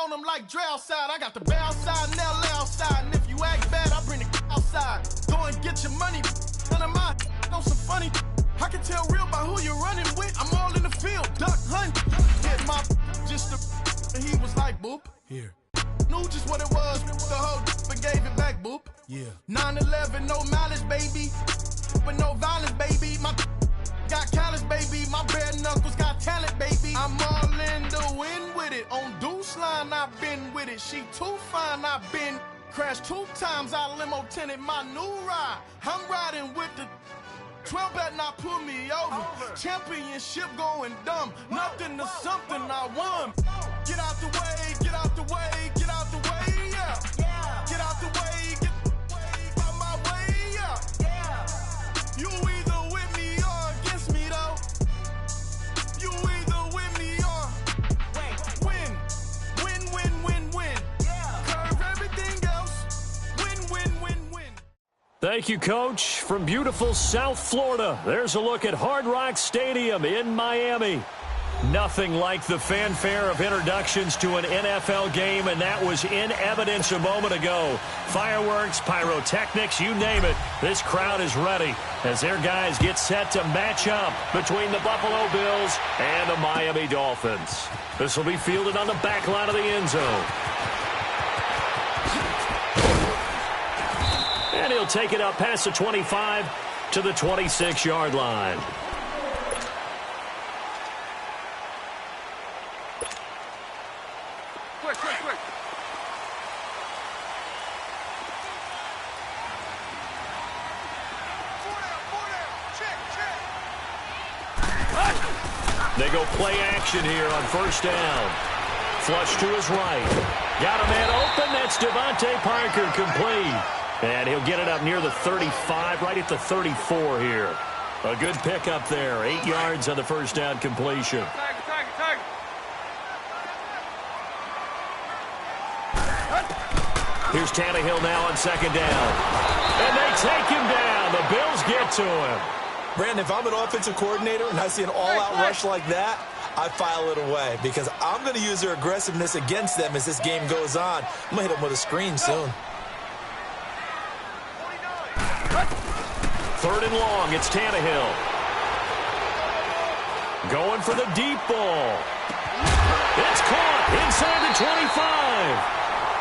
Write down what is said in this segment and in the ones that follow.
on them like Dre outside. I got the bow side and LA outside. And if you act bad, I bring the outside. Go and get your money. None of my know some funny. I can tell real by who you're running with. I'm all in the field, duck hunt. Hit my just the, and he was like, boop. Here. Knew just what it was. The whole and gave it back, boop. Yeah. 9/11, no malice, baby. But no violence, baby. My got callous, baby. My bare knuckles got talent, baby. I'm all in the wind with it. On Deuce line, I've been with it. She too fine, I've been crashed 2 times. I limo tinted my new ride. I'm riding with the 12 better not pull me over. Championship going dumb. Nothing to something I won. Get out the way, get out the way, get out the way, yeah. Get out the way, get out my way, yeah. You either with me or against me, though. You either with me or win. Win, win, win, win. Curve everything else. Win, win, win, win. Thank you, Coach. From beautiful South Florida, there's a look at Hard Rock Stadium in Miami. Nothing like the fanfare of introductions to an NFL game, and that was in evidence a moment ago. Fireworks, pyrotechnics, you name it. This crowd is ready as their guys get set to match up between the Buffalo Bills and the Miami Dolphins. This will be fielded on the back line of the end zone. And he'll take it up past the 25 to the 26-yard line. Quick. They go play action here on first down. Flush to his right. Got a man open. That's Devontae Parker complete. And he'll get it up near the 35, right at the 34 here. A good pickup there. 8 yards on the first down completion. Tag. Here's Tannehill now on second down. And they take him down. The Bills get to him. Brandon, if I'm an offensive coordinator and I see an all-out rush like that, I file it away because I'm going to use their aggressiveness against them as this game goes on. I'm going to hit them with a screen soon. 3rd and long, it's Tannehill. Going for the deep ball. It's caught inside the 25.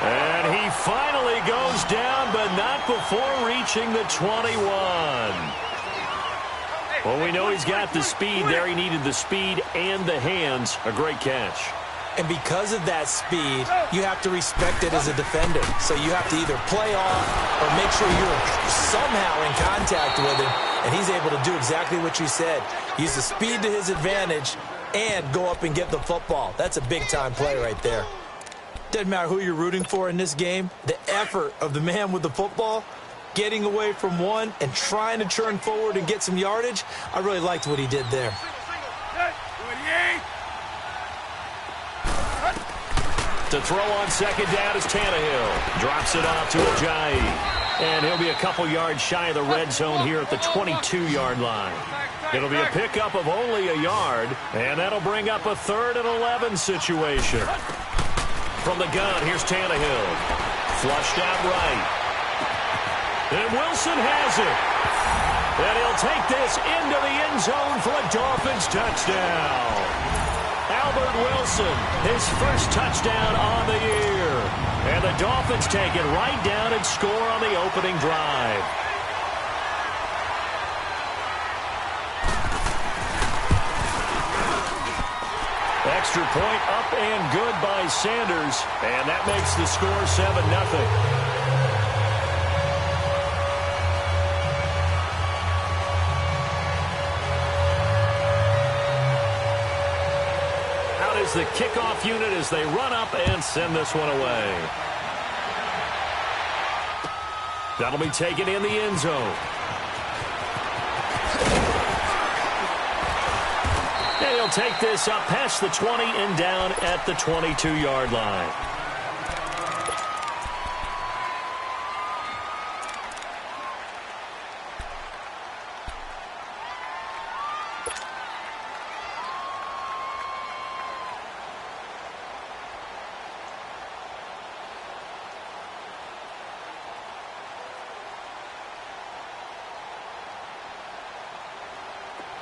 And he finally goes down, but not before reaching the 21. Well, we know he's got the speed there. He needed the speed and the hands. A great catch. And because of that speed, you have to respect it as a defender. So you have to either play off or make sure you're somehow in contact with him. And he's able to do exactly what you said. Use the speed to his advantage and go up and get the football. That's a big-time play right there. Doesn't matter who you're rooting for in this game. The effort of the man with the football, getting away from one and trying to turn forward and get some yardage, I really liked what he did there. To throw on second down is Tannehill. Drops it off to Ajayi. And he'll be a couple yards shy of the red zone here at the 22-yard line. It'll be a pickup of only a yard, and that'll bring up a 3rd and 11 situation. From the gun, here's Tannehill. Flushed out right. And Wilson has it. And he'll take this into the end zone for a Dolphins touchdown. Albert Wilson, his first touchdown on the year. And the Dolphins take it right down and score on the opening drive. Extra point up and good by Sanders. And that makes the score 7-0. The kickoff unit as they run up and send this one away. That'll be taken in the end zone. And he'll take this up past the 20 and down at the 22-yard line.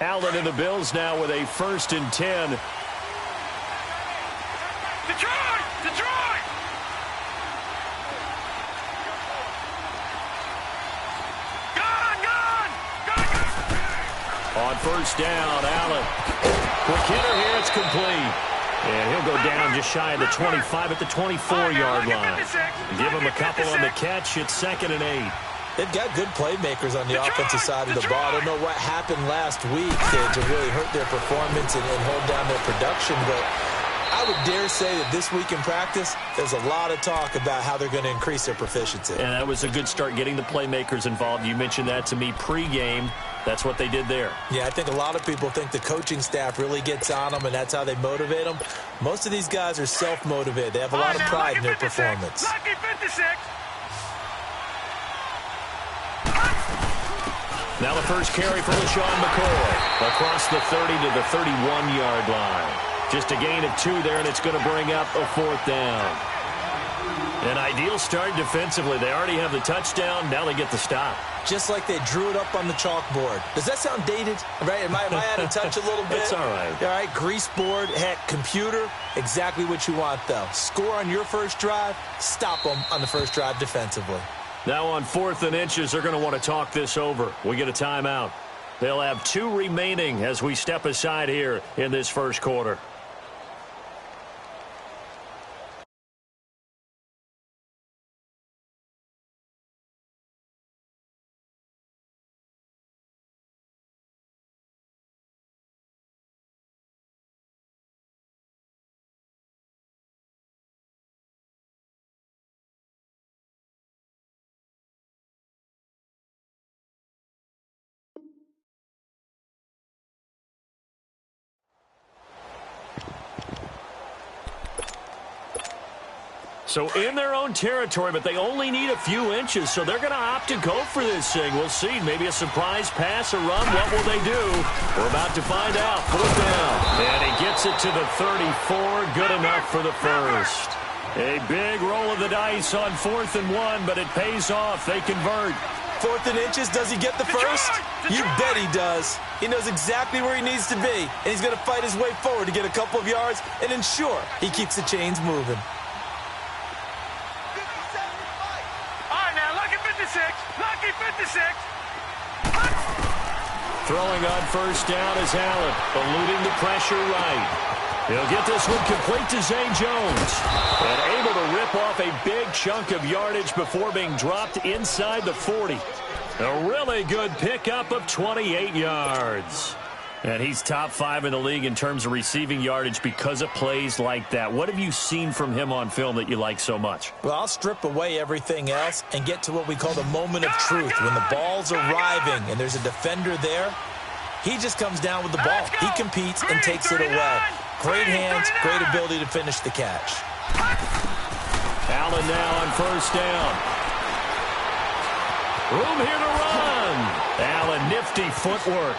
Allen and the Bills now with a 1st and 10. Detroit! Detroit! On 1st down, Allen. Quick hitter here, it's complete. And he'll go down just shy of the 25 at the 24-yard line. Give him a couple on the catch. It's 2nd and 8. They've got good playmakers on the offensive side of the ball. I don't know what happened last week to really hurt their performance and hold down their production, but I would dare say that this week in practice, there's a lot of talk about how they're going to increase their proficiency. And that was a good start, getting the playmakers involved. You mentioned that to me pregame. That's what they did there. Yeah, I think a lot of people think the coaching staff really gets on them, and that's how they motivate them. Most of these guys are self-motivated. They have a lot of pride in their performance. Lucky 56. Now the first carry for LaShawn McCoy across the 30 to the 31-yard line. Just a gain of 2 there, and it's going to bring up a 4th down. An ideal start defensively. They already have the touchdown. Now they get the stop. Just like they drew it up on the chalkboard. Does that sound dated? Right? Am I out of touch a little bit? It's all right. All right, grease board, heck, computer, exactly what you want, though. Score on your first drive, stop them on the first drive defensively. Now on 4th and inches, they're going to want to talk this over. We get a timeout. They'll have 2 remaining as we step aside here in this first quarter. So in their own territory, but they only need a few inches, so they're going to opt to go for this thing. We'll see. Maybe a surprise pass or run. What will they do? We're about to find out. 4th down. And he gets it to the 34. Good enough for the first. A big roll of the dice on 4th and 1, but it pays off. They convert. 4th and inches, does he get the first? You bet he does. He knows exactly where he needs to be, and he's going to fight his way forward to get a couple of yards and ensure he keeps the chains moving. Lucky 56. Throwing on 1st down is Allen, eluding the pressure right. He'll get this one complete to Zay Jones. And able to rip off a big chunk of yardage before being dropped inside the 40. A really good pickup of 28 yards. And he's top 5 in the league in terms of receiving yardage because of plays like that. What have you seen from him on film that you like so much? Well, I'll strip away everything else and get to what we call the moment of truth. When the ball's arriving and there's a defender there, he just comes down with the ball. He competes and takes it away. Great hands, great ability to finish the catch. Allen now on 1st down. Room here to run. Allen, nifty footwork.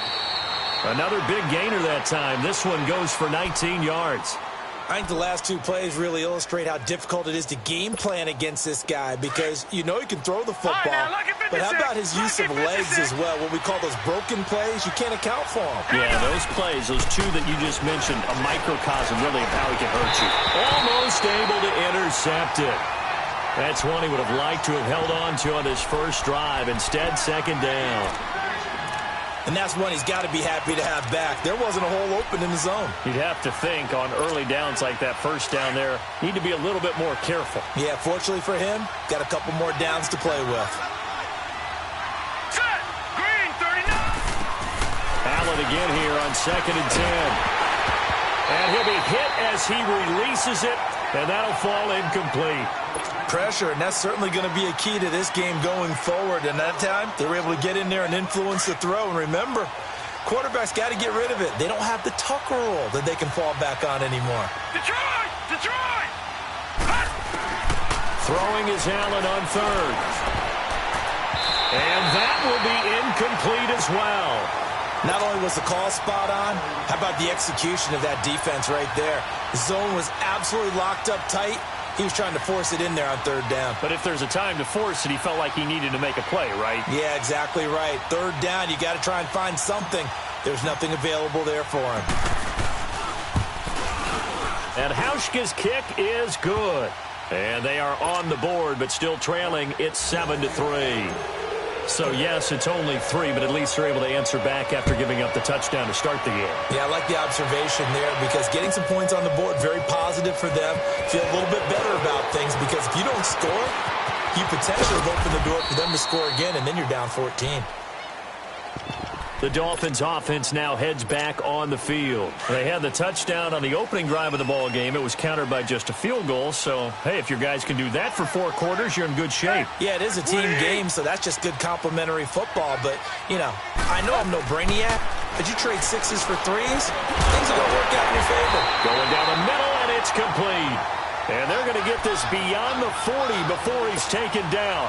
Another big gainer that time. This one goes for 19 yards. I think the last 2 plays really illustrate how difficult it is to game plan against this guy because you know he can throw the football. But how about his use of legs as well? What we call those broken plays, you can't account for them. Yeah, those plays, those 2 that you just mentioned, a microcosm really of how he can hurt you. Almost able to intercept it. That's one he would have liked to have held on to on his first drive. Instead, 2nd down. And that's one he's got to be happy to have back. There wasn't a hole open in the zone. You'd have to think on early downs like that 1st down there, need to be a little bit more careful. Yeah, fortunately for him, got a couple more downs to play with. Set. Green 39. Allen again here on 2nd and 10. And he'll be hit as he releases it, and that'll fall incomplete. Pressure, and that's certainly going to be a key to this game going forward. And that time, they were able to get in there and influence the throw. And remember, quarterbacks got to get rid of it. They don't have the tucker roll that they can fall back on anymore. Detroit! Detroit! Throwing is Allen on 3rd. And that will be incomplete as well. Not only was the call spot on, how about the execution of that defense right there? The zone was absolutely locked up tight. He was trying to force it in there on 3rd down. But if there's a time to force it, he felt like he needed to make a play, right? Yeah, exactly right. 3rd down, you got to try and find something. There's nothing available there for him. And Hauschka's kick is good. And they are on the board, but still trailing. It's 7-3. So, yes, it's only 3, but at least they're able to answer back after giving up the touchdown to start the game. Yeah, I like the observation there because getting some points on the board, very positive for them. Feel a little bit better about things because if you don't score, you potentially open the door for them to score again, and then you're down 14. The Dolphins offense now heads back on the field. They had the touchdown on the opening drive of the ball game. It was countered by just a field goal. So, hey, if your guys can do that for 4 quarters, you're in good shape. Yeah, it is a team game, so that's just good complimentary football. But, you know, I know I'm no brainiac, but you trade 6s for 3s, things are going to work out in your favor. Going down the middle, and it's complete. And they're going to get this beyond the 40 before he's taken down.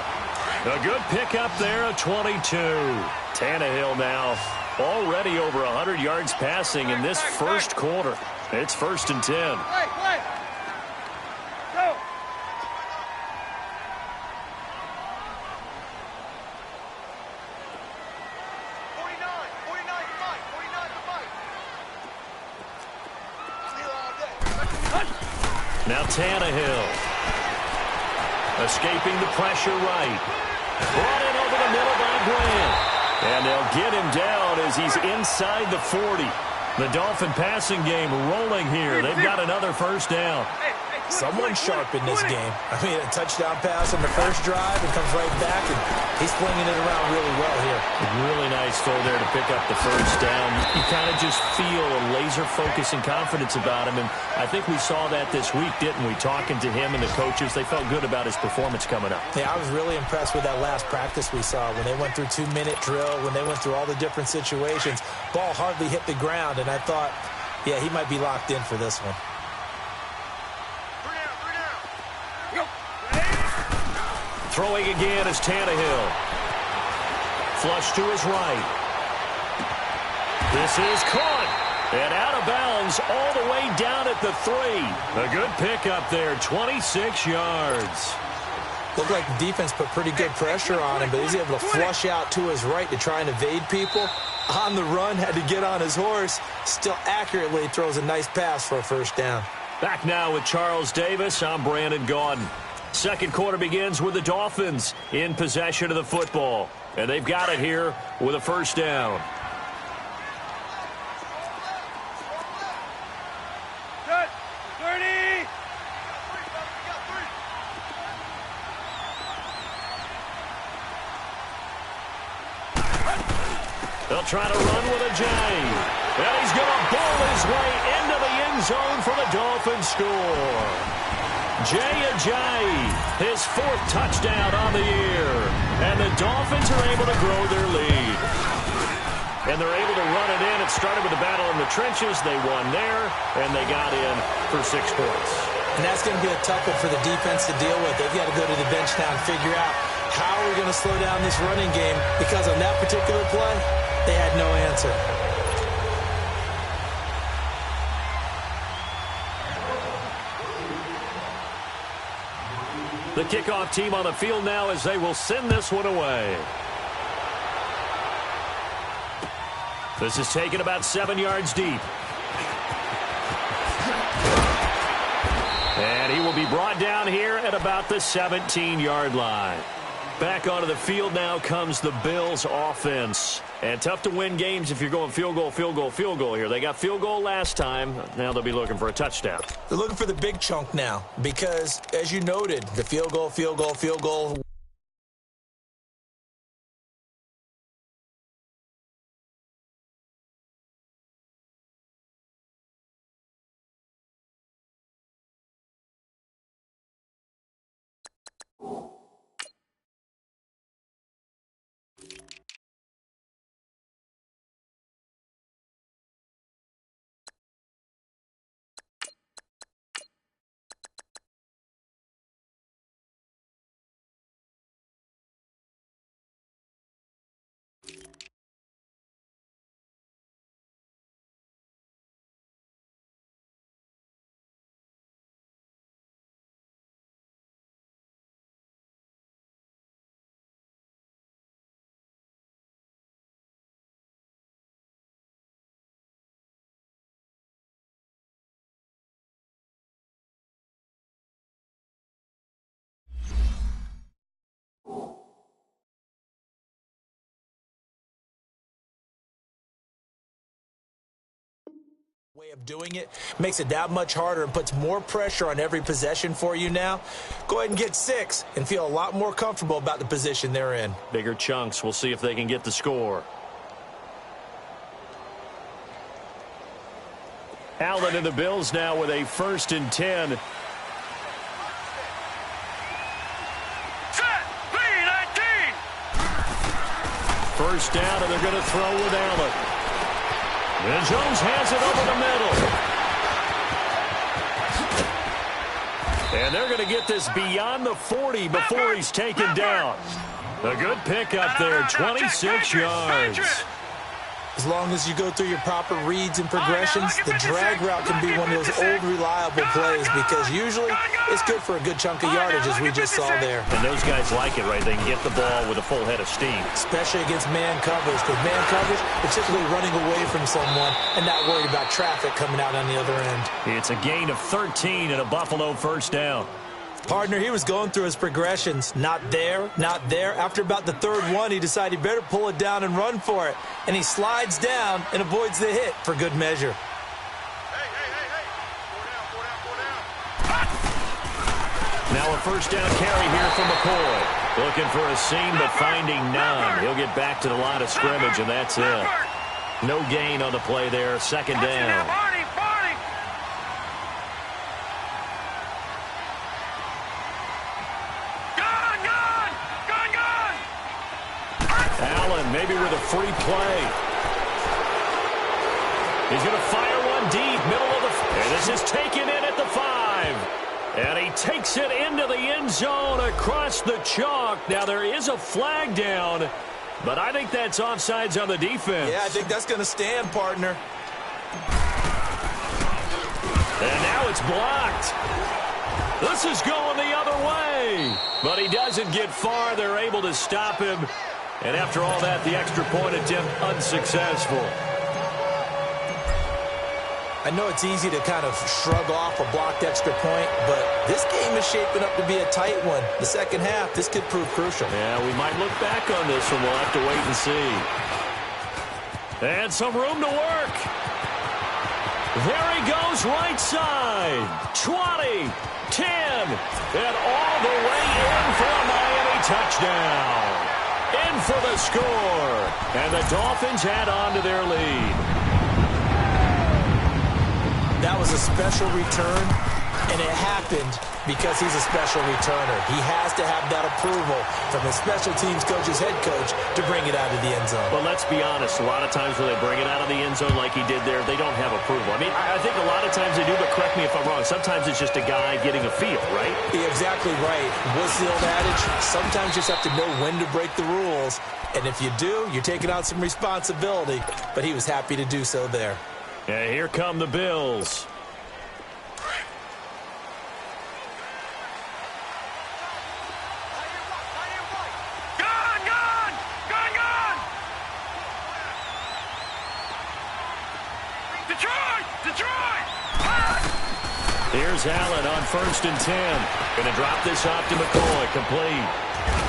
A good pickup there, a 22. Tannehill now already over 100 yards passing in this first quarter. It's 1st and 10. Go. 49 fight. Now Tannehill escaping the pressure right. Brought in over the middle by Grant. And they'll get him down as he's inside the 40. The Dolphin passing game rolling here. They've got another first down. Someone's sharp in this game. I mean, a touchdown pass on the first drive and comes right back, and he's flinging it around really well here. Really nice throw there to pick up the first down. You kind of just feel a laser focus and confidence about him, and I think we saw that this week, didn't we? Talking to him and the coaches, they felt good about his performance coming up. Yeah, I was really impressed with that last practice we saw when they went through 2-minute drill, when they went through all the different situations. Ball hardly hit the ground, and I thought, yeah, he might be locked in for this one. Throwing again is Tannehill. Flush to his right. This is caught. And out of bounds all the way down at the 3. A good pickup there, 26 yards. Looked like the defense put pretty good pressure on him, but he's able to flush out to his right to try and evade people. On the run, had to get on his horse. Still accurately throws a nice pass for a first down. Back now with Charles Davis. I'm Brandon Gaudin. Second quarter begins with the Dolphins in possession of the football. And they've got it here with a first down. Good. 30. They'll try to run with a J. And he's going to ball his way into the end zone for the Dolphins score. Jay Ajayi, his 4th touchdown on the year. And the Dolphins are able to grow their lead. And they're able to run it in. It started with a battle in the trenches. They won there, and they got in for 6 points. And that's going to be a tough one for the defense to deal with. They've got to go to the bench now and figure out how we're going to slow down this running game, because on that particular play, they had no answer. The kickoff team on the field now as they will send this one away. This is taken about 7 yards deep. And he will be brought down here at about the 17-yard line. Back onto the field now comes the Bills offense. And tough to win games if you're going field goal, field goal, field goal here. They got field goal last time. Now they'll be looking for a touchdown. They're looking for the big chunk now because, as you noted, the field goal, field goal, field goal. Way of doing it makes it that much harder and puts more pressure on every possession for you now. Go ahead and get 6 and feel a lot more comfortable about the position they're in. Bigger chunks. We'll see if they can get the score. Allen and the Bills now with a 1st and 10. Set, B-19. First down, and they're going to throw with Allen. And Jones has it over the middle. And they're going to get this beyond the 40 before he's taken down. A good pickup there, 26 yards. As long as you go through your proper reads and progressions, the drag route can be one of those old reliable plays because usually it's good for a good chunk of yardage, as we just saw there. And those guys like it, right? They can get the ball with a full head of steam. Especially against man coverage, because man coverage, particularly running away from someone and not worried about traffic coming out on the other end. It's a gain of 13 and a Buffalo first down. Partner, he was going through his progressions. Not there, not there. After about the 3rd one, he decided he better pull it down and run for it. And he slides down and avoids the hit for good measure. Now a first down carry here from McCoy. Looking for a seam, but finding none. He'll get back to the line of scrimmage, and that's it. No gain on the play there. 2nd down. Allen maybe with a free play. He's going to fire one deep, middle of the and this is taken in at the 5. And he takes it into the end zone across the chalk. Now there is a flag down, but I think that's offsides on the defense. Yeah, I think that's going to stand, partner. And now it's blocked. This is going the other way. But he doesn't get far. They're able to stop him. And after all that, the extra point attempt unsuccessful. I know it's easy to kind of shrug off a blocked extra point, but this game is shaping up to be a tight one. The second half, this could prove crucial. Yeah, we might look back on this one. We'll have to wait and see. And some room to work. There he goes, right side. 20, 10, and all the way in for a Miami touchdown. In for the score. And the Dolphins add on to their lead. That was a special return, and it happened because he's a special returner. He has to have that approval from his special teams coach's head coach to bring it out of the end zone. But let's be honest, a lot of times when they bring it out of the end zone like he did there, they don't have approval. I mean, I think a lot of times they do, but correct me if I'm wrong. Sometimes it's just a guy getting a feel, right? You're exactly right. What's the old adage? Sometimes you just have to know when to break the rules. And if you do, you're taking on some responsibility. But he was happy to do so there. Yeah, here come the Bills. Here's Allen on 1st and 10. Going to drop this off to McCoy, complete.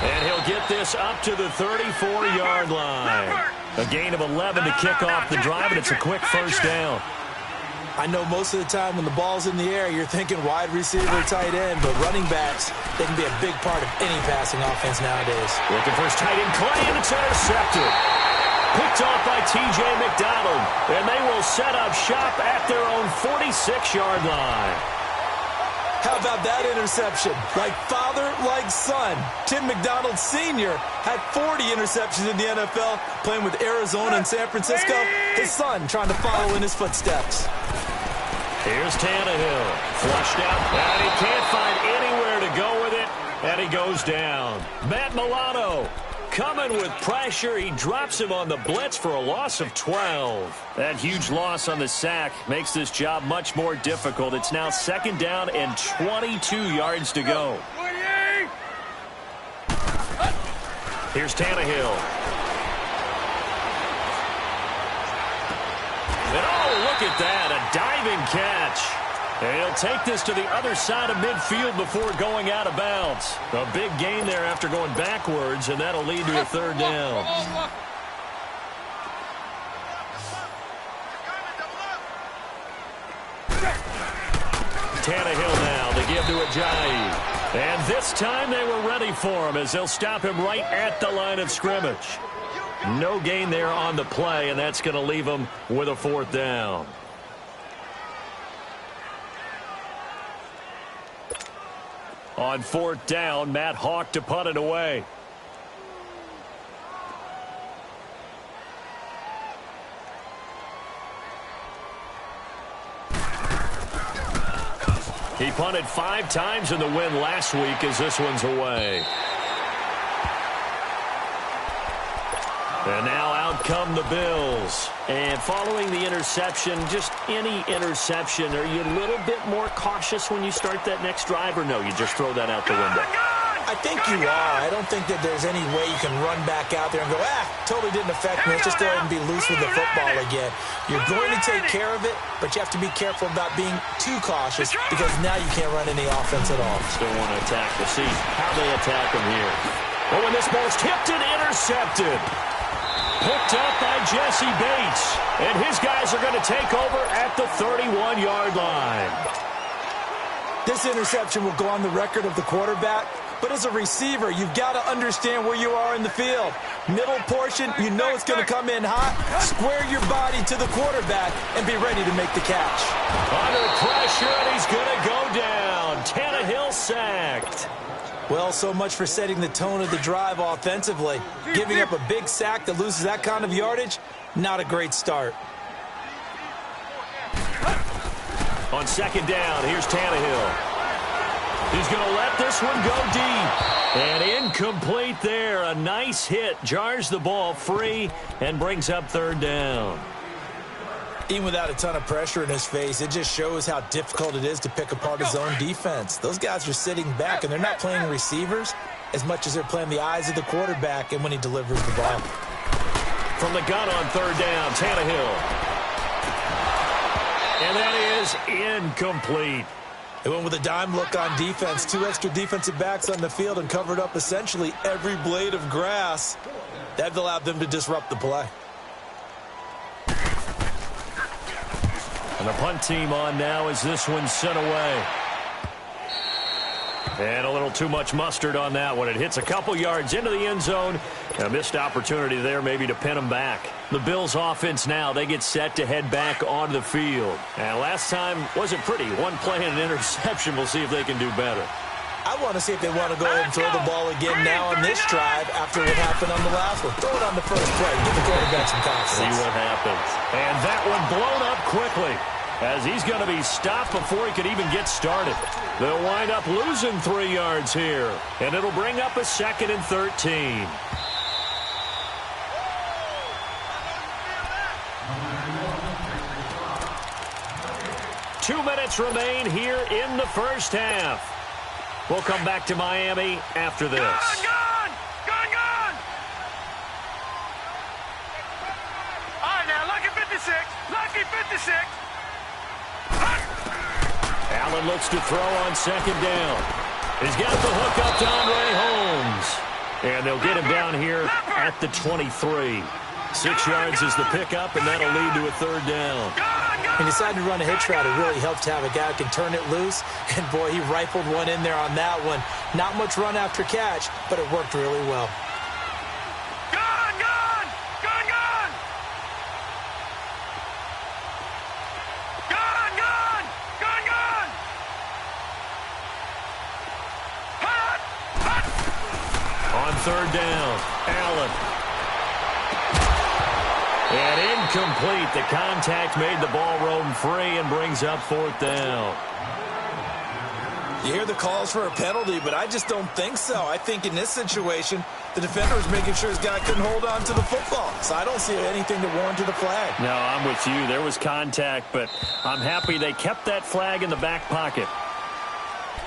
And he'll get this up to the 34-yard line. A gain of 11 to kick off the drive, and it's a quick first down. I know most of the time when the ball's in the air, you're thinking wide receiver, tight end, but running backs, they can be a big part of any passing offense nowadays. Looking for his tight end, Clay, and it's intercepted. Picked off by T.J. McDonald, and they will set up shop at their own 46-yard line. How about that interception? Like father, like son. Tim McDonald Sr. had 40 interceptions in the NFL, playing with Arizona and San Francisco. His son trying to follow in his footsteps. Here's Tannehill, flushed out, and he can't find anywhere to go with it, and he goes down. Matt Milano coming with pressure. He drops him on the blitz for a loss of 12. That huge loss on the sack makes this job much more difficult. It's now 2nd down and 22 yards to go. Here's Tannehill. And oh, look at that, a diving catch. And he'll take this to the other side of midfield before going out of bounds. A big gain there after going backwards, and that'll lead to a 3rd down. Tannehill now. They give to Ajayi. And this time they were ready for him as they'll stop him right at the line of scrimmage. No gain there on the play, and that's going to leave him with a 4th down. On 4th down, Matt Hawk to punt it away. He punted 5 times in the win last week as this one's away. And now out come the Bills. And following the interception, just any interception, are you a little bit more cautious when you start that next drive, or no, you just throw that out the window? I think you are. I don't think that there's any way you can run back out there and go, totally didn't affect me. Let's just go ahead and be loose with the football again. You're going to take care of it, but you have to be careful about being too cautious because now you can't run any offense at all. Still want to attack. We'll see how they attack him here. Oh, and this ball's tipped and intercepted. Picked up by Jesse Bates. And his guys are going to take over at the 31-yard line. This interception will go on the record of the quarterback. But as a receiver, you've got to understand where you are in the field. Middle portion, you know it's going to come in hot. Square your body to the quarterback and be ready to make the catch. Under pressure, and he's going to go down. Tannehill sacked. Well, so much for setting the tone of the drive offensively. Giving up a big sack that loses that kind of yardage, not a great start. On 2nd down, here's Tannehill. He's going to let this one go deep. And incomplete there. A nice hit. Jars the ball free and brings up 3rd down. Even without a ton of pressure in his face, it just shows how difficult it is to pick apart his own defense. Those guys are sitting back, and they're not playing receivers as much as they're playing the eyes of the quarterback and when he delivers the ball. From the gun on 3rd down, Tannehill. And that is incomplete. They went with a dime look on defense. 2 extra defensive backs on the field and covered up essentially every blade of grass. That allowed them to disrupt the play. And the punt team on now as this one's sent away. And a little too much mustard on that one. It hits a couple yards into the end zone. A missed opportunity there maybe to pin them back. The Bills offense now, they get set to head back onto the field. And last time wasn't pretty. One play and an interception. We'll see if they can do better. I want to see if they want to go ahead and throw the ball again now on this drive after what happened on the last one. Throw it on the first play. Give the quarterback some confidence. See what happens. And that one blown up quickly as he's going to be stopped before he could even get started. They'll wind up losing 3 yards here. And it'll bring up a 2nd and 13. Two minutes remain here in the first half. We'll come back to Miami after this. Gone! All right, now, lucky 56. Lucky 56. Allen looks to throw on 2nd down. He's got the hook up to Andre Holmes. And they'll get him down here at the 23. 6 yards is the pickup, and that'll lead to a 3rd down. He decided to run a hitch route. It really helps to have a guy who can turn it loose. And, boy, he rifled one in there on that one. Not much run after catch, but it worked really well. On 3rd down, Allen. And incomplete. The contact made the ball roam free and brings up 4th down. You hear the calls for a penalty, but I just don't think so. I think in this situation, the defender was making sure his guy couldn't hold on to the football. So I don't see anything to warrant the flag. No, I'm with you. There was contact, but I'm happy they kept that flag in the back pocket.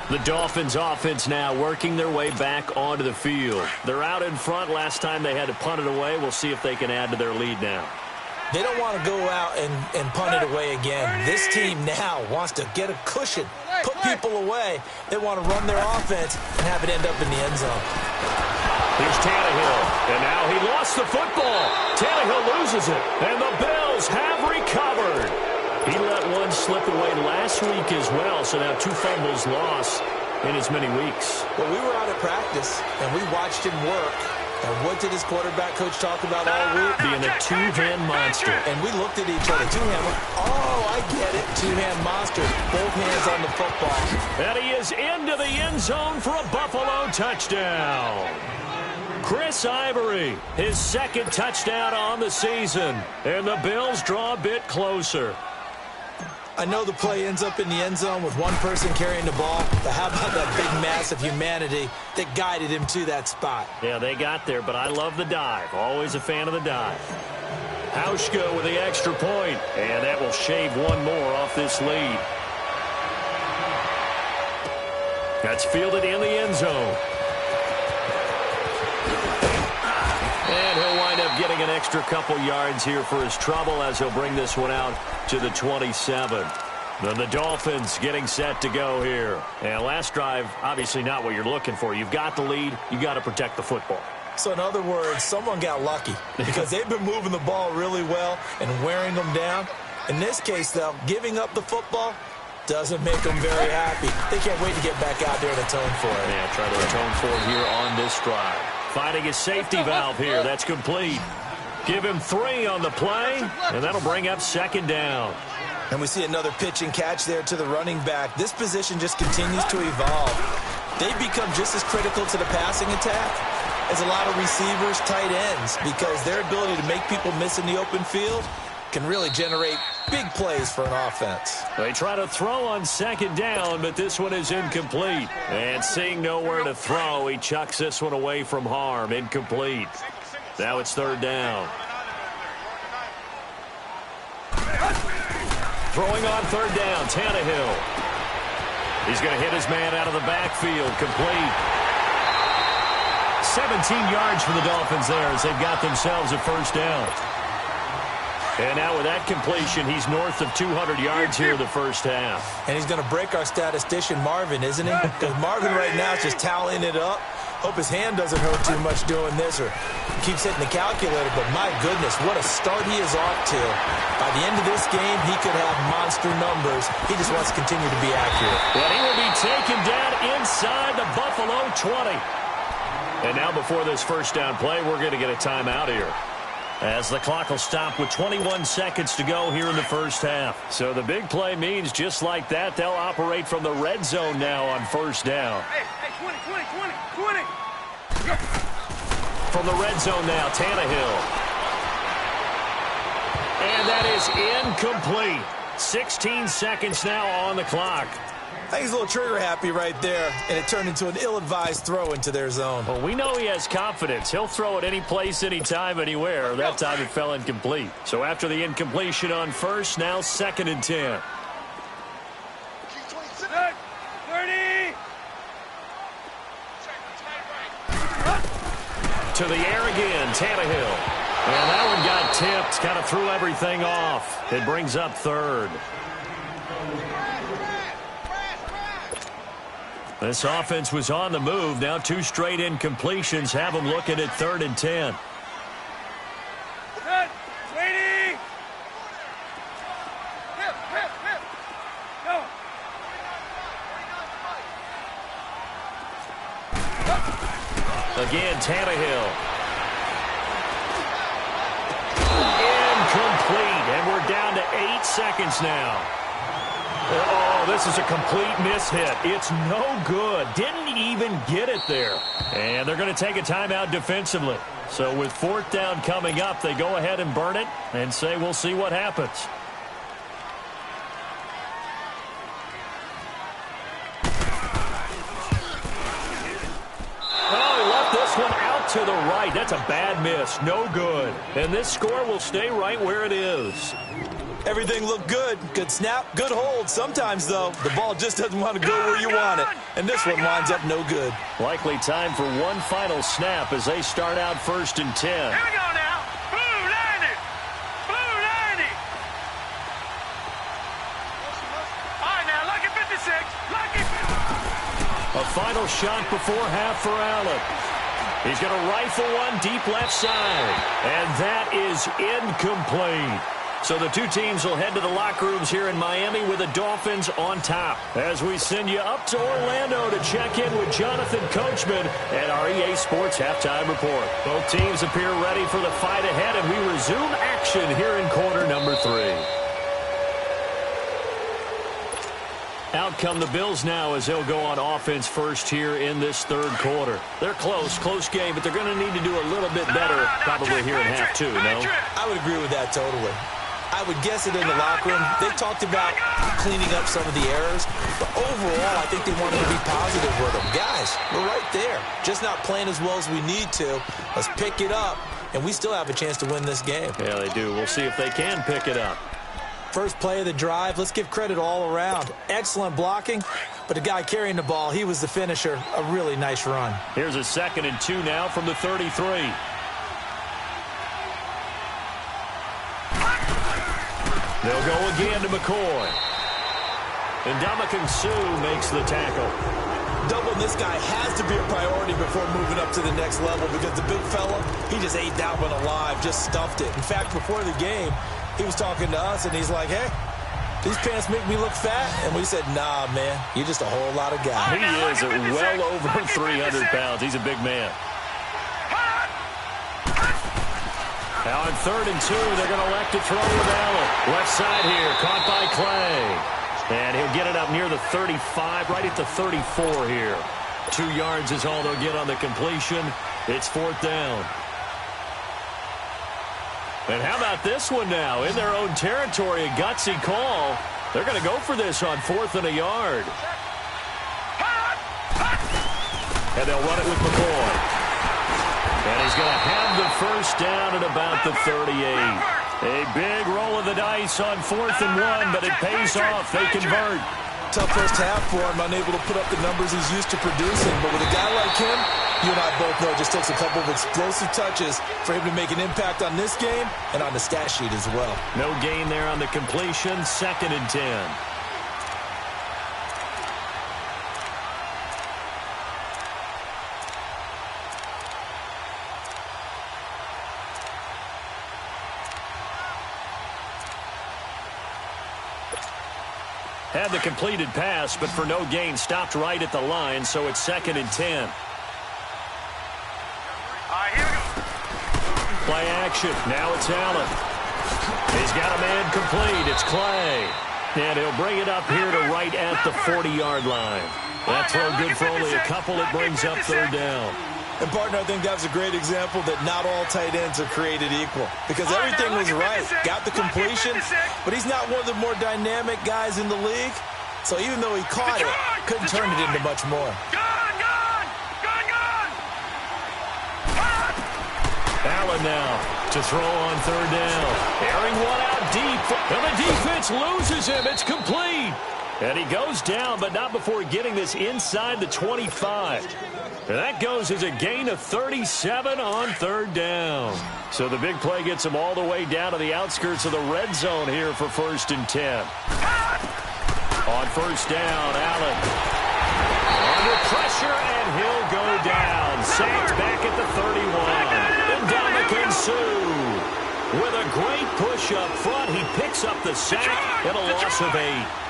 The Dolphins offense now working their way back onto the field. They're out in front. Last time they had to punt it away. We'll see if they can add to their lead now. They don't want to go out and punt it away again. This team now wants to get a cushion, put people away. They want to run their offense and have it end up in the end zone. Here's Tannehill, and now he lost the football. Tannehill loses it, and the Bills have recovered. He let one slip away last week as well, so now 2 fumbles lost in as many weeks. Well, we were out at practice, and we watched him work. And what did his quarterback coach talk about all week? Being a two-hand monster. And we looked at each other. Two-hand. Oh, I get it. Two-hand monster. Both hands on the football. And he is into the end zone for a Buffalo touchdown. Chris Ivory, his 2nd touchdown on the season. And the Bills draw a bit closer. I know the play ends up in the end zone with one person carrying the ball, but how about that big mass of humanity that guided him to that spot? Yeah, they got there, but I love the dive. Always a fan of the dive. Hauschka with the extra point, and that will shave one more off this lead. That's fielded in the end zone. And he'll wind up getting an extra couple yards here for his trouble as he'll bring this one out to the 27. Then the Dolphins getting set to go here. And last drive, obviously not what you're looking for. You've got the lead. You got to protect the football. So in other words, someone got lucky because they've been moving the ball really well and wearing them down. In this case, though, giving up the football doesn't make them very happy. They can't wait to get back out there and atone for it. Yeah, try to atone for it here on this drive. Finding his safety valve here. That's complete. Give him 3 on the play, and that'll bring up 2nd down. And we see another pitch and catch there to the running back. This position just continues to evolve. They become just as critical to the passing attack as a lot of receivers, tight ends, because their ability to make people miss in the open field can really generate big plays for an offense. They try to throw on 2nd down, but this one is incomplete. And seeing nowhere to throw, he chucks this one away from harm. Incomplete. Now it's 3rd down. Throwing on 3rd down, Tannehill. He's going to hit his man out of the backfield. Complete. 17 yards for the Dolphins there as they've got themselves a 1st down. And now with that completion, he's north of 200 yards here in the 1st half. And he's going to break our statistician, Marvin, isn't he? Because Marvin right now is just tallying it up. Hope his hand doesn't hurt too much doing this or keeps hitting the calculator. But my goodness, what a start he is off to. By the end of this game, he could have monster numbers. He just wants to continue to be accurate. And he will be taken down inside the Buffalo 20. And now before this 1st down play, we're going to get a timeout here, as the clock will stop with 21 seconds to go here in the 1st half. So the big play means just like that, they'll operate from the red zone now on 1st down. Hey, 20. From the red zone now, Tannehill. And that is incomplete. 16 seconds now on the clock. I think he's a little trigger happy right there, and it turned into an ill-advised throw into their zone. Well, we know he has confidence. He'll throw it any place, anytime, anywhere. That time it fell incomplete. So after the incompletion on 1st, now 2nd and 10. 30. To the air again, Tannehill. And that one got tipped, kind of threw everything off. It brings up 3rd. This offense was on the move. Now 2 straight incompletions have them looking at 3rd and 10. Waiting. Go. Again, Tannehill. Incomplete, and we're down to 8 seconds now. Oh, this is a complete mishit. It's no good. Didn't even get it there. And they're going to take a timeout defensively. So with 4th down coming up, they go ahead and burn it and say we'll see what happens. Oh, he left this one out to the right. That's a bad miss. No good. And this score will stay right where it is. Everything looked good. Good snap, good hold. Sometimes, though, the ball just doesn't want to go where you want it. And this one winds up no good. Likely time for one final snap as they start out 1st and 10. Here we go now. Blue 90. Blue 90. All right, now, lucky 56. Lucky 56. A final shot before half for Allen. He's going to rifle one deep left side. And that is incomplete. So the two teams will head to the locker rooms here in Miami with the Dolphins on top. As we send you up to Orlando to check in with Jonathan Coachman at our EA Sports Halftime Report. Both teams appear ready for the fight ahead, and we resume action here in quarter number 3. Out come the Bills now as they'll go on offense first here in this third quarter. They're close game, but they're going to need to do a little bit better probably here in half 2, no? I would agree with that totally. I would guess it in the locker room. They talked about cleaning up some of the errors, but overall, I think they wanted to be positive with them. Guys, we're right there. Just not playing as well as we need to. Let's pick it up, and we still have a chance to win this game. Yeah, they do. We'll see if they can pick it up. First play of the drive, let's give credit all around. Excellent blocking, but the guy carrying the ball, he was the finisher. A really nice run. Here's a 2nd and 2 now from the 33. They'll go again to McCoy. And Ndamukong Suh makes the tackle. Doubling this guy has to be a priority before moving up to the next level because the big fella, he just ate that one alive, just stuffed it. In fact, before the game, he was talking to us, and he's like, hey, these pants make me look fat. And we said, nah, man, you're just a whole lot of guy. He is well over 300 pounds. He's a big man. Now on 3rd and 2, they're going to elect to throw with Allen. Left side here, caught by Clay. And he'll get it up near the 35, right at the 34 here. 2 yards is all they'll get on the completion. It's 4th down. And how about this one now? In their own territory, a gutsy call. They're going to go for this on 4th and a yard. And they'll run it with McCoy. And he's going to have the first down at about the 38. A big roll of the dice on 4th and 1, but it pays off. They convert. Tough first half for him, unable to put up the numbers he's used to producing. But with a guy like him, you and I both know it just takes a couple of explosive touches for him to make an impact on this game and on the stat sheet as well. No gain there on the completion. 2nd and 10. Had the completed pass, but for no gain, stopped right at the line, so it's 2nd and 10. Play action. Now it's Allen. He's got a man complete. It's Clay. And he'll bring it up here to right at the 40-yard line. That throw good for only a couple. It brings up 3rd down. And, partner, I think that was a great example that not all tight ends are created equal. Because everything was right. Got the completion, but he's not one of the more dynamic guys in the league. So even though he caught it, couldn't turn it into much more. Allen now to throw on 3rd down. Airing one out deep. And the defense loses him. It's complete. And he goes down, but not before getting this inside the 25. And that goes as a gain of 37 on 3rd down. So the big play gets him all the way down to the outskirts of the red zone here for 1st and 10. On 1st down, Allen under pressure, and he'll go down. Sacked back at the 31. And Ndamukong Suh with a great push up front. He picks up the sack and a loss of 8.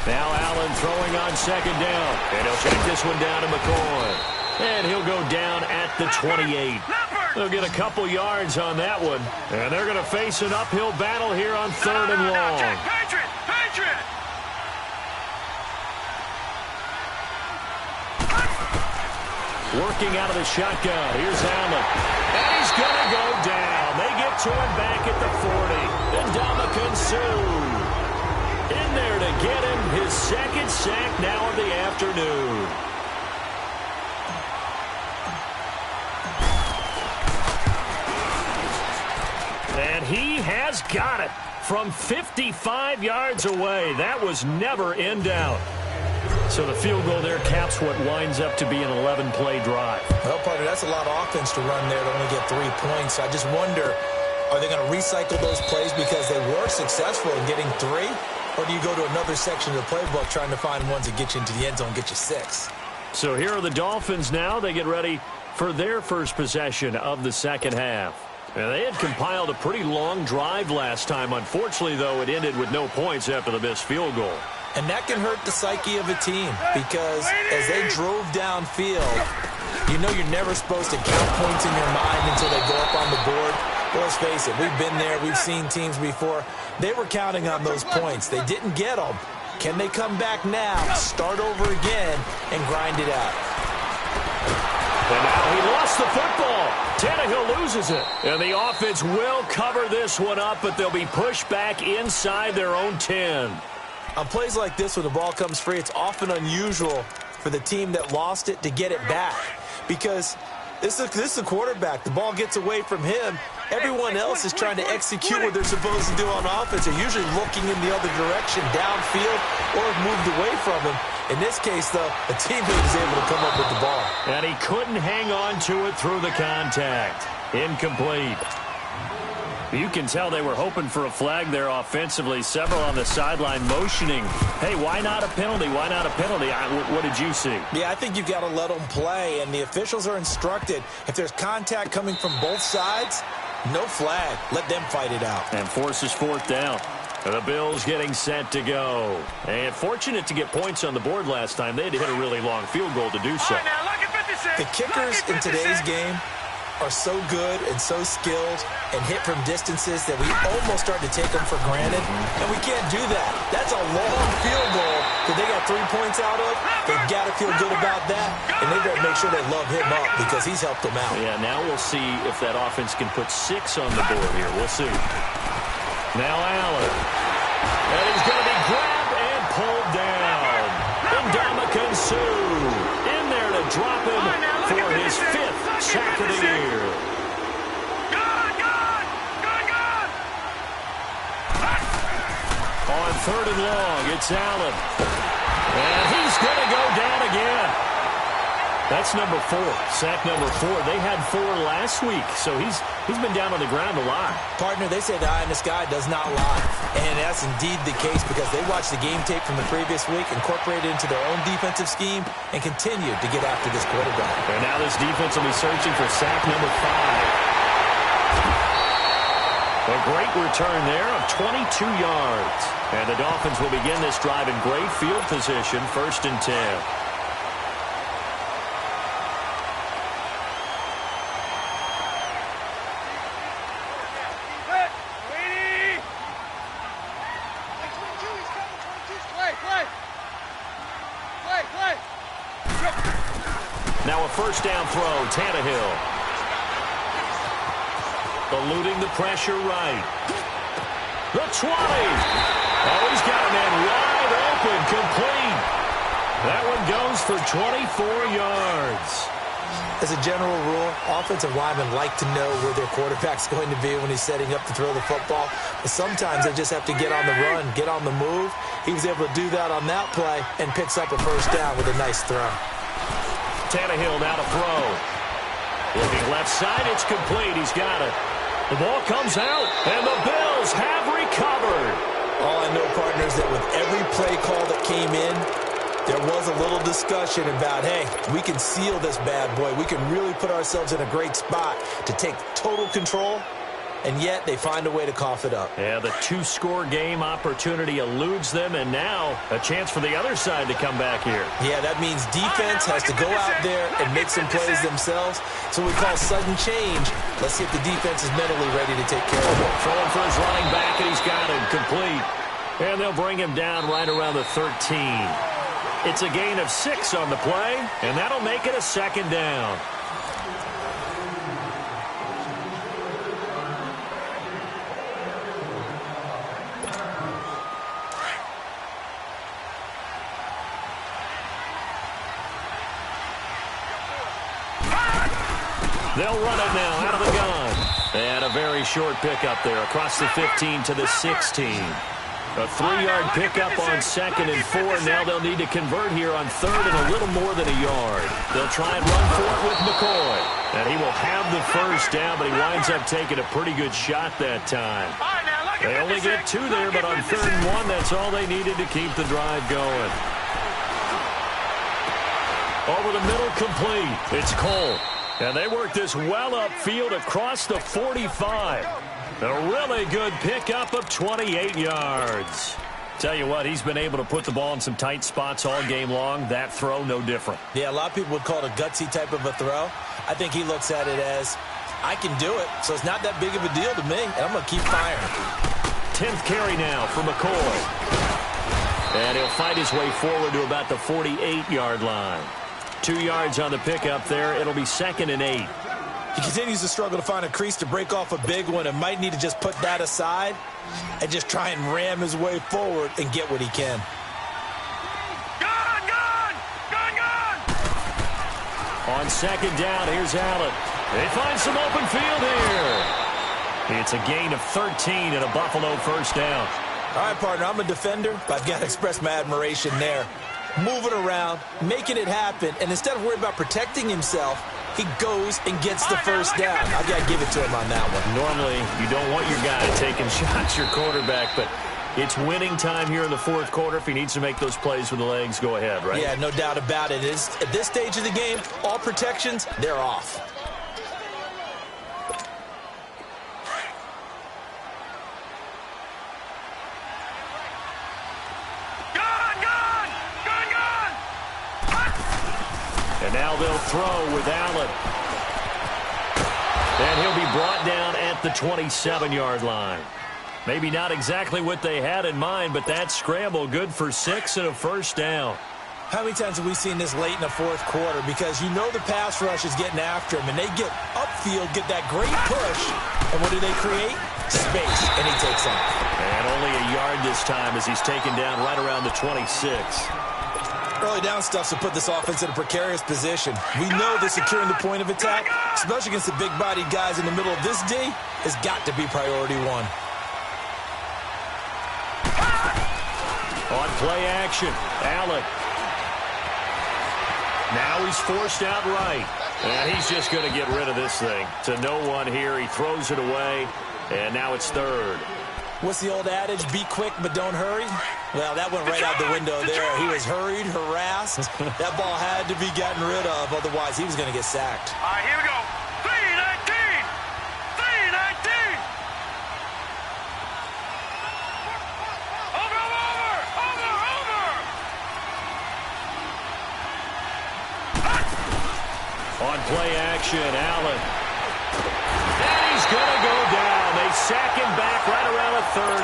Now Allen throwing on 2nd down. And he'll check this one down to McCoy. And he'll go down at the 28. They'll get a couple yards on that one. And they're going to face an uphill battle here on 3rd and long. Working out of the shotgun. Here's Allen. And he's going to go down. They get to him back at the 40. And Ndamukong Suh in there to get him his 2nd sack now of the afternoon. And he has got it from 55 yards away. That was never in doubt. So the field goal there caps what winds up to be an 11-play drive. Well, partner, that's a lot of offense to run there to only get 3 points. I just wonder, are they going to recycle those plays because they were successful in getting 3? Or do you go to another section of the playbook trying to find ones that get you into the end zone, get you 6? So here are the Dolphins now. They get ready for their first possession of the second half. And they had compiled a pretty long drive last time. Unfortunately, though, it ended with no points after the missed field goal. And that can hurt the psyche of a team because as they drove downfield, you know you're never supposed to count points in your mind until they go up on the board. Well, let's face it, we've been there. We've seen teams before. They were counting on those points. They didn't get them. Can they come back now, start over again, and grind it out? And now he lost the football. Tannehill loses it. And the offense will cover this one up, but they'll be pushed back inside their own 10. On plays like this, when the ball comes free, it's often unusual for the team that lost it to get it back. Because this is the quarterback. The ball gets away from him. Everyone else is trying to execute what they're supposed to do on offense. They're usually looking in the other direction, downfield, or have moved away from him. In this case, though, a teammate is able to come up with the ball. And he couldn't hang on to it through the contact. Incomplete. You can tell they were hoping for a flag there offensively. Several on the sideline motioning. Hey, why not a penalty? Why not a penalty? What did you see? Yeah, I think you've got to let them play, and the officials are instructed. If there's contact coming from both sides, no flag. Let them fight it out. And forces fourth down. The Bills getting set to go. And fortunate to get points on the board last time. They had to hit a really long field goal to do so. The kickers in today's game are so good and so skilled and hit from distances that we almost start to take them for granted, and we can't do that. That's a long field goal that they got 3 points out of. They've got to feel good about that, and they better make sure they love him up because he's helped them out. Yeah, now we'll see if that offense can put 6 on the board here. We'll see. Now Allen. And he's going to be grabbed and pulled down. Ndamukong Suh in there to drop him for his 5th sack of the year. On 3rd and long, it's Allen. And he's going to go down again. That's number 4, sack number 4. They had 4 last week, so he's been down on the ground a lot. Partner, they say the eye in the sky does not lie, and that's indeed the case because they watched the game tape from the previous week, incorporated it into their own defensive scheme, and continued to get after this quarterback. And now this defense will be searching for sack number 5. A great return there of 22 yards. And the Dolphins will begin this drive in great field position, 1st and 10. Now a 1st down throw, Tannehill. Eluding the pressure right. The 20. Oh, he's got a man wide open, complete. That one goes for 24 yards. As a general rule, offensive linemen like to know where their quarterback's going to be when he's setting up to throw the football. But sometimes they just have to get on the run, get on the move. He was able to do that on that play and picks up a 1st down with a nice throw. Tannehill now to throw. Looking left side, it's complete. He's got it. The ball comes out, and the Bills have recovered. All I know, partners, that with every play call that came in, there was a little discussion about, hey, we can seal this bad boy. We can really put ourselves in a great spot to take total control, and yet they find a way to cough it up. Yeah, the 2-score game opportunity eludes them, and now a chance for the other side to come back here. Yeah, that means defense has to go out there and make some plays themselves. So we call sudden change. Let's see if the defense is mentally ready to take care of it. Throwing for his running back, and he's got it complete. And they'll bring him down right around the 13. It's a gain of 6 on the play, and that'll make it a 2nd down. They'll run it now out of the gun. And a very short pickup there across the 15 to the 16. A 3-yard pickup on 2nd and 4. Now they'll need to convert here on 3rd and a little more than a yard. They'll try and run for it with McCoy. And he will have the 1st down, but he winds up taking a pretty good shot that time. They only get 2 there, but on 3rd and 1, that's all they needed to keep the drive going. Over the middle, complete. It's Cole. And they work this well upfield across the 45. A really good pickup of 28 yards. Tell you what, he's been able to put the ball in some tight spots all game long. That throw, no different. Yeah, a lot of people would call it a gutsy type of a throw. I think he looks at it as, I can do it, so it's not that big of a deal to me, and I'm going to keep firing. 10th carry now for McCoy. And he'll fight his way forward to about the 48-yard line. 2 yards on the pickup there. It'll be 2nd and 8. He continues to struggle to find a crease to break off a big one and might need to just put that aside and just try and ram his way forward and get what he can. On 2nd down, here's Allen. They find some open field here. It's a gain of 13 and a Buffalo first down. All right, partner, I'm a defender, but I've got to express my admiration there. Moving around, making it happen, and instead of worrying about protecting himself, he goes and gets the first down. I've got to give it to him on that one. Normally, you don't want your guy taking shots, your quarterback, but it's winning time here in the 4th quarter. If he needs to make those plays with the legs, go ahead, right? Yeah, no doubt about it. At this stage of the game, all protections, they're off. And now they'll throw with Allen. And he'll be brought down at the 27-yard line. Maybe not exactly what they had in mind, but that scramble good for 6 and a first down. How many times have we seen this late in the 4th quarter? Because you know the pass rush is getting after him, and they get upfield, get that great push, and what do they create? Space, and he takes off. And only a yard this time as he's taken down right around the 26. Early down stuff to put this offense in a precarious position. We know that securing the point of attack, especially against the big-bodied guys in the middle of this D, has got to be priority one. On play action, Allen. Now he's forced out right. And he's just going to get rid of this thing. To no one here. He throws it away. And now it's 3rd. What's the old adage? Be quick, but don't hurry? Well, that went right out the window there. He was hurried, harassed. That ball had to be gotten rid of. Otherwise, he was going to get sacked. All right, here we go. 3-19. 3-19. On play action, Allen. And he's going to go down. They sack him back right around a 30.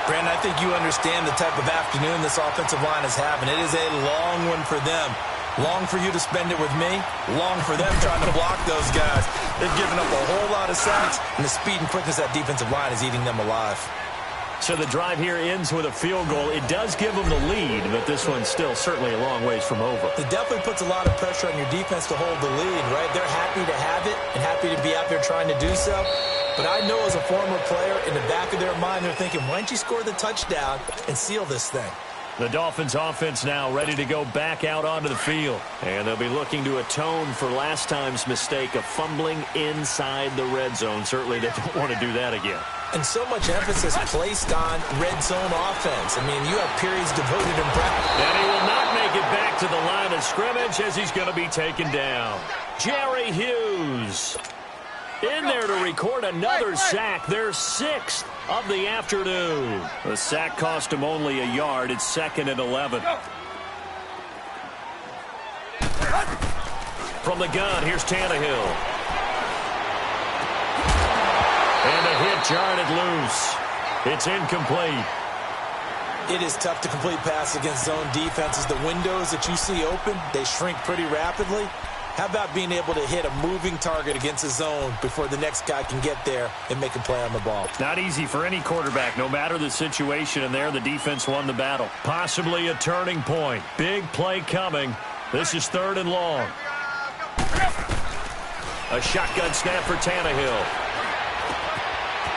Brandon, I think you understand the type of afternoon this offensive line is having. It is a long one for them. Long for you to spend it with me. Long for them trying to block those guys. They've given up a whole lot of sacks, and the speed and quickness of that defensive line is eating them alive. So the drive here ends with a field goal. It does give them the lead, but this one's still certainly a long ways from over. It definitely puts a lot of pressure on your defense to hold the lead, right? They're happy to have it and happy to be out there trying to do so. But I know as a former player, in the back of their mind, they're thinking, why don't you score the touchdown and seal this thing? The Dolphins offense now ready to go back out onto the field. And they'll be looking to atone for last time's mistake of fumbling inside the red zone. Certainly they don't want to do that again. And so much emphasis placed on red zone offense. I mean, you have periods devoted in practice. And he will not make it back to the line of scrimmage as he's going to be taken down. Jerry Hughes in there to record another sack. Their 6th of the afternoon. The sack cost him only a yard. It's 2nd and 11. From the gun, here's Tannehill. And a hit jarred it loose. It's incomplete. It is tough to complete passes against zone defenses. The windows that you see open, they shrink pretty rapidly. How about being able to hit a moving target against a zone before the next guy can get there and make a play on the ball? Not easy for any quarterback, no matter the situation. And there, the defense won the battle. Possibly a turning point. Big play coming. This is 3rd and long. A shotgun snap for Tannehill.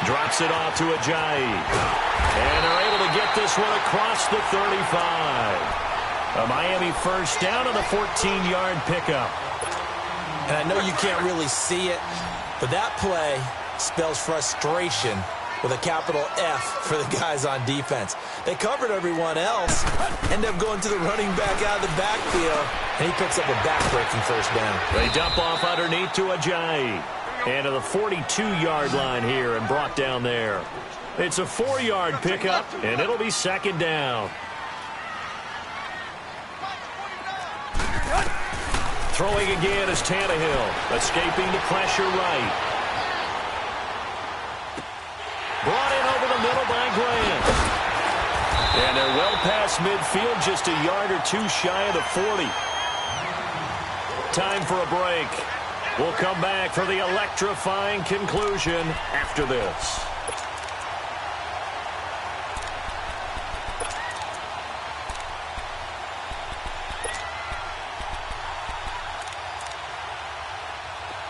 Drops it off to Ajayi. And they're able to get this one across the 35. A Miami first down on the 14-yard pickup. And I know you can't really see it, but that play spells frustration with a capital F for the guys on defense. They covered everyone else, end up going to the running back out of the backfield, and he picks up a back-breaking first down. They dump off underneath to Ajayi. And to the 42-yard line here and brought down there. It's a 4-yard pickup, and it'll be second down. Throwing again is Tannehill, escaping the pressure right. Brought in over the middle by Grant. And they're well past midfield, just a yard or two shy of the 40. Time for a break. We'll come back for the electrifying conclusion after this.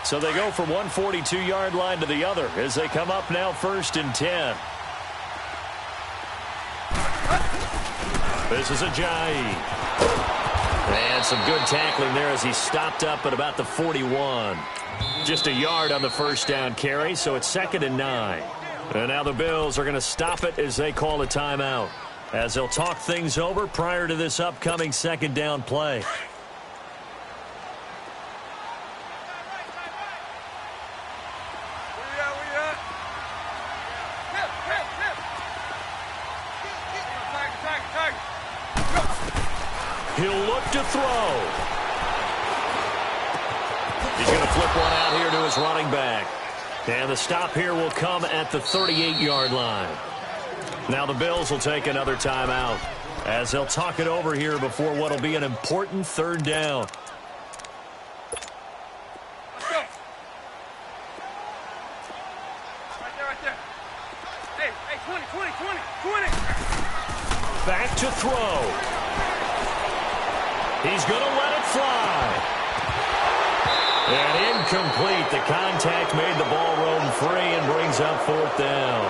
So they go from one 42-yard line to the other as they come up now 1st and 10. This is Ajayi. And some good tackling there as he stopped up at about the 41. Just a yard on the first down carry, so it's 2nd and 9. And now the Bills are going to stop it as they call a timeout, as they'll talk things over prior to this upcoming 2nd down play. He'll look to throw. He's going to flip one out here to his running back. And the stop here will come at the 38-yard line. Now the Bills will take another timeout as they'll talk it over here before what will be an important 3rd down. Right there. Hey, 20. Back to throw. He's going to let it fly. And incomplete. The contact made the ball roam free and brings up 4th down.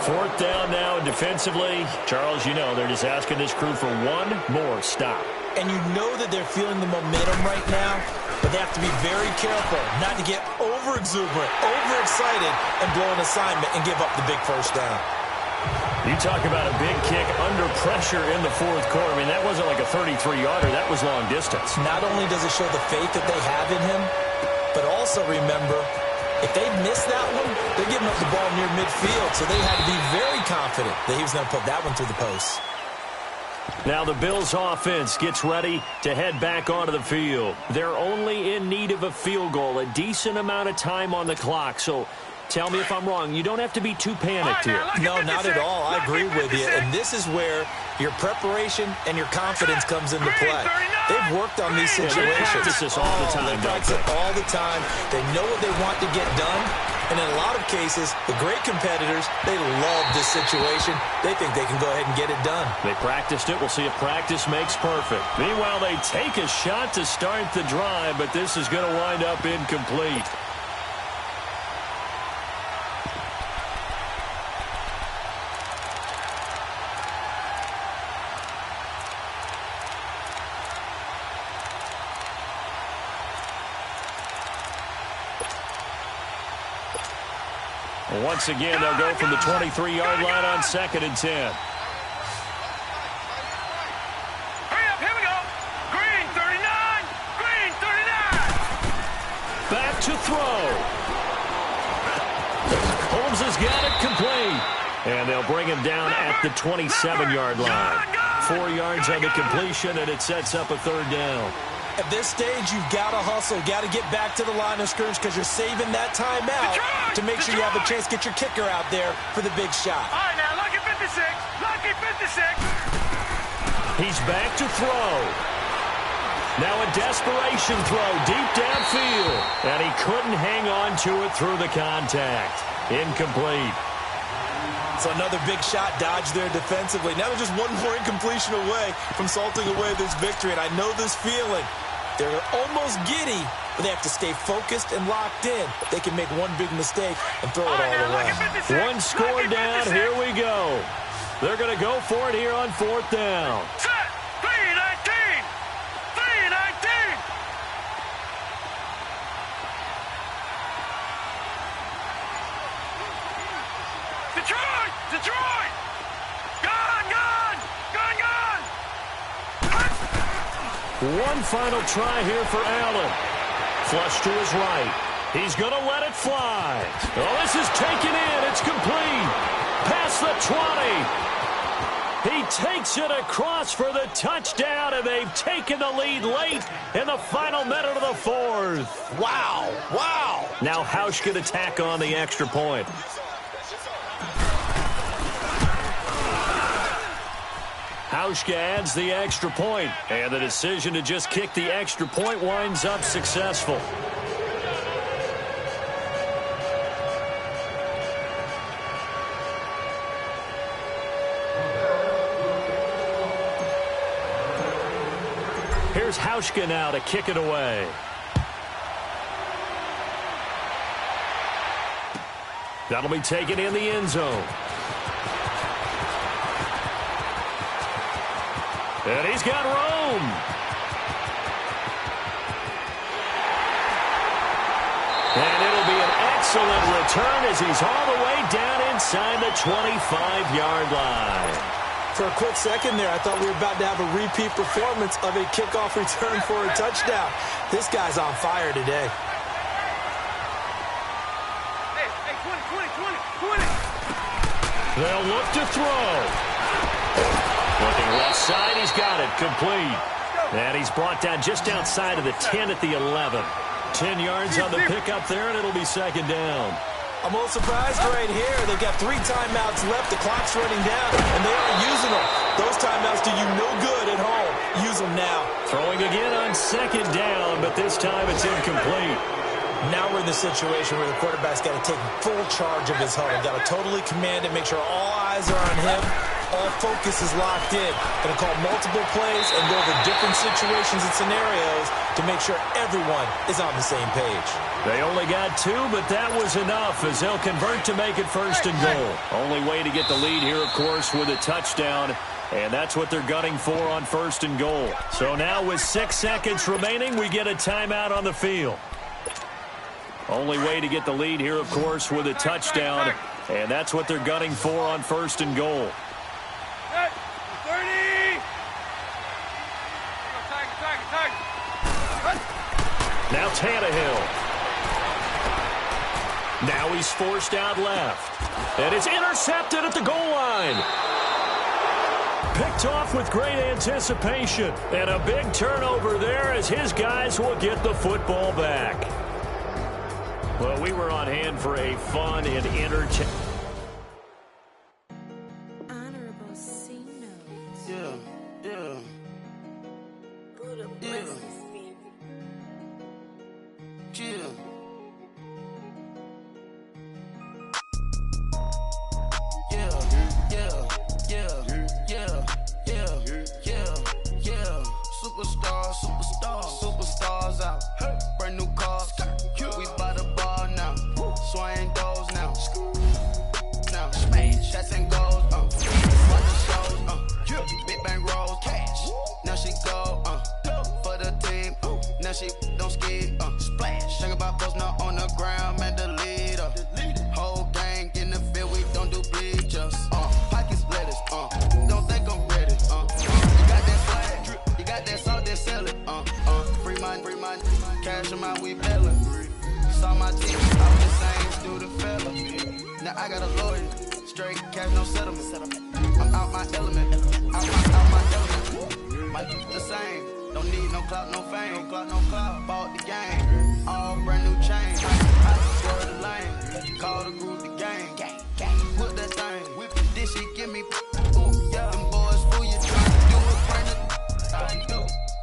4th down now defensively. Charles, you know, they're just asking this crew for one more stop. And you know that they're feeling the momentum right now, but they have to be very careful not to get over-exuberant, over-excited, and blow an assignment and give up the big first down. You talk about a big kick under pressure in the 4th quarter. I mean, that wasn't like a 33-yarder. That was long distance. Not only does it show the faith that they have in him, but also remember, if they miss that one, they're giving up the ball near midfield, so they had to be very confident that he was going to put that one through the post. Now the Bills offense gets ready to head back onto the field. They're only in need of a field goal, a decent amount of time on the clock, so tell me if I'm wrong. You don't have to be too panicked here. No, not at all. I agree with you. And this is where your preparation and your confidence comes into play. They've worked on these situations. They practice this all the time. They practice it all the time. They know what they want to get done. And in a lot of cases, the great competitors, they love this situation. They think they can go ahead and get it done. They practiced it. We'll see if practice makes perfect. Meanwhile, they take a shot to start the drive, but this is going to wind up incomplete. Once again, they'll go from the 23-yard line on 2nd and 10. Hurry up, here we go. Green 39. Back to throw. Holmes has got it complete. And they'll bring him down at the 27-yard line. 4 yards on the completion, and it sets up a 3rd down. At this stage, you've got to hustle, got to get back to the line of scrimmage because you're saving that timeout to make sure you have a chance to get your kicker out there for the big shot. All right, now, lucky 56. Lucky 56. He's back to throw. Now a desperation throw deep downfield. And he couldn't hang on to it through the contact. Incomplete. So another big shot dodged there defensively. Now they're just one more incompletion away from salting away this victory. And I know this feeling. They're almost giddy, but they have to stay focused and locked in. They can make one big mistake and throw it all away. One score down. Here we go. They're going to go for it here on 4th down. Set. 3-19. 3-19. Detroit! Gone, gone! Gone, gone! One final try here for Allen. Flush to his right. He's going to let it fly. Oh, this is taken in. It's complete. Past the 20. He takes it across for the touchdown, and they've taken the lead late in the final minute of the fourth. Wow. Wow. Now Hausch can attack on the extra point. Hauschka adds the extra point, and the decision to just kick the extra point winds up successful. Here's Hauschka now to kick it away. That'll be taken in the end zone. And he's got Rome. And it'll be an excellent return as he's all the way down inside the 25-yard line. For a quick second there, I thought we were about to have a repeat performance of a kickoff return for a touchdown. This guy's on fire today. Hey, 20. They'll look to throw. Looking left side, he's got it, complete. And he's brought down just outside of the 10 at the 11. 10 yards on the pickup there, and it'll be second down. I'm a little surprised right here. They've got 3 timeouts left. The clock's running down, and they aren't using them. Those timeouts do you no good at home. Use them now. Throwing again on second down, but this time it's incomplete. Now we're in the situation where the quarterback's got to take full charge of his huddle. Got to totally command it, make sure all eyes are on him. All focus is locked in. Going to call multiple plays and go over different situations and scenarios to make sure everyone is on the same page. They only got 2, but that was enough as they'll convert to make it first and goal. Only way to get the lead here, of course, with a touchdown. And that's what they're gunning for on first and goal. So now with 6 seconds remaining, we get a timeout on the field. Only way to get the lead here, of course, with a touchdown. And that's what they're gunning for on first and goal. 30! Now Tannehill. Now he's forced out left. And it's intercepted at the goal line. Picked off with great anticipation. And a big turnover there as his guys will get the football back. Well, we were on hand for a fun and entertaining. Honorable C notes. Yeah. Buddha blessings me. Chill. Yeah. Superstars out. Brand new cars. We buy the ball now. Swing doors now. Now, shots and goals. Watch the shows. Big bang rolls. Cash. Now she go. For the team. Now she don't ski. Splash. Think about posting up on the ground. Man, the leader. Whole gang in the field. We don't do bleachers. Pockets lettuce. Don't think I'm ready. You got that flag. You got that salt, then sell it. Free mind. Cash them out, we bailing. Saw my team, I was the same student fella. Now I got a lawyer, straight cash, no settlement. I'm out my element, out my element. My the same, don't need no clout, no fame. Bought the game, all brand new chain. I swerve the lane, call the group the gang. Put that thing, whip this shit, give me. Ooh, yeah, them boys fool you trying to do it, bring it.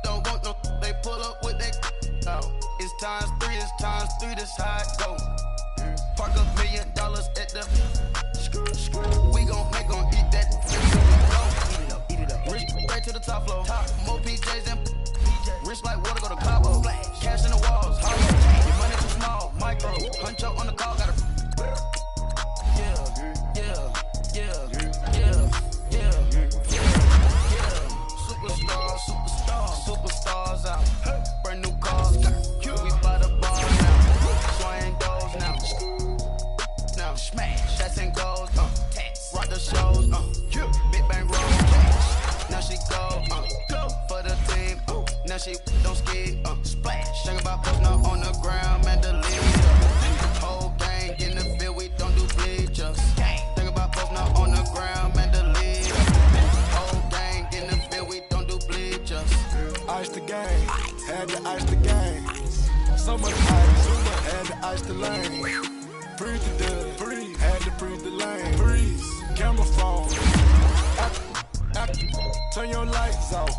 Don't want no, they pull up with that. It's times 3, this how it go. Park $1 million at the. We gon' eat that. Eat it up. Rich straight to the top floor. More PJs than rich like water, go to Cabo. Cash in the walls, hollow. Your money too small, micro. Hunch up on the call, gotta. Superstars out. Brand new cars. We buy the ball now. Swing doors now. Now smash. Shots and goals. Rock the ice the lane. Freeze the dealer, freeze. Had to freeze the lane. Freeze. Camera phone. Turn your lights off.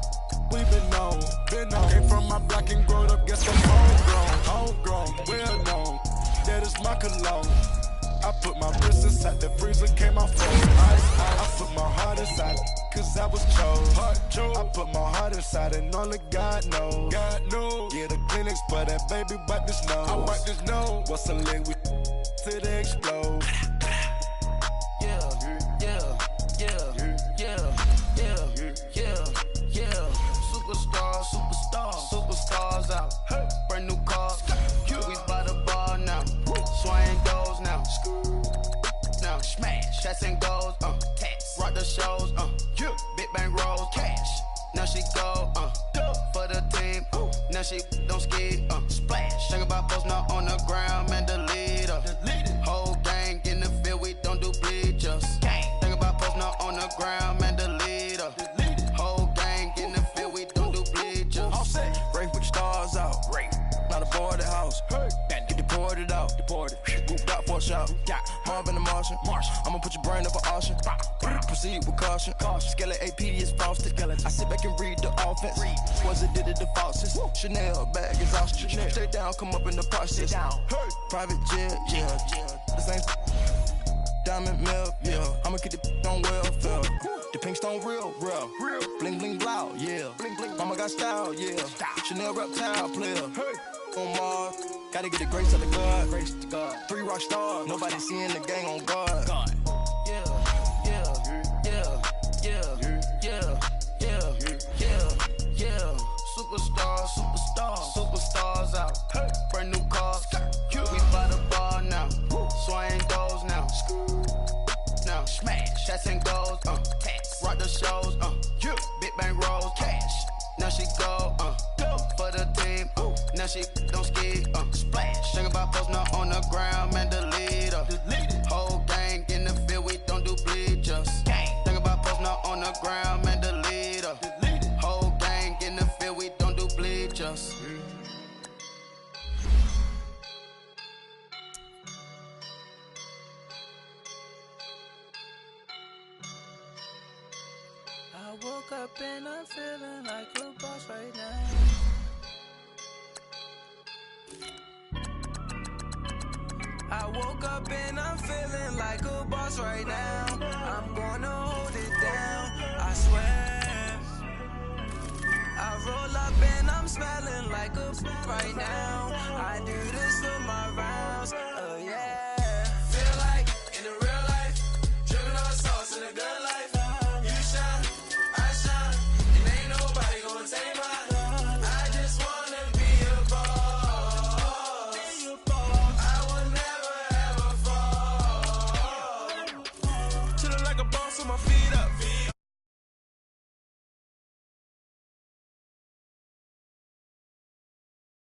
We been on. Came from my block and growed up. Guess I'm homegrown. Well known. That is my cologne. I put my wrist inside the freezer, came out for ice. I put my heart inside, cause I was chose. I put my heart inside and only God knows. Yeah, the clinics, but that baby wipe this nose. I wipe this nose. What's a leg with till they explode? Superstars out. Brand new cars. We by the bar now. Swaying goes now. Now smash. Shots and goes. Tax. Rock the shows. Big bang rolls. Cash. Now she go. For the team. Now she don't ski. Splash. Think about post now on the ground. Man, delete her. Whole gang in the field. We don't do bleachers. Think about post now on the ground. Man, delete her. Whole gang in the field. We don't do bleachers. Race with the stars out. Not a boarded house. Get deported out. Moved out for a shot. Marvin the Martian. I'ma put your brain up for auction. Proceed with caution. Skeleton AP is frosted. I sit back and read the offense. Was it did it the faucets? Chanel bag is ostrich. Stay down, come up in the process. Private jet, yeah. The same diamond milk, yeah. I'ma get the on welfare. The pink stone real. Bling bling blow, yeah. Mama got style, yeah. Chanel reptile player. On Mars, gotta get the grace of the God. 3 rock stars, nobody seeing the gang on guard. Superstars out. Brand new cars. We by the bar now. Swaying goes now. Now smash. Shots and goes. Tax. Rock the shows. Big bang rolls. Cash. Now she go. For the team. Now she don't ski. Splash. Think about post now on the ground. Man, delete her. Whole gang in the field. We don't do bleachers. Think about post now on the ground. Man, delete her. Whole gang in the field. We don't do bleachers. I woke up and I'm feeling like a boss right now. I woke up and I'm feeling like a boss right now. I'm gonna hold it down, I swear. I roll up and I'm smelling like a right now. I do this for my rounds, oh yeah. Feel like in the real life, dripping on sauce in a good life. You shine, I shine, and ain't nobody gonna take mine. I just wanna be a boss. I will never ever fall. Chillin' like a boss on my feet.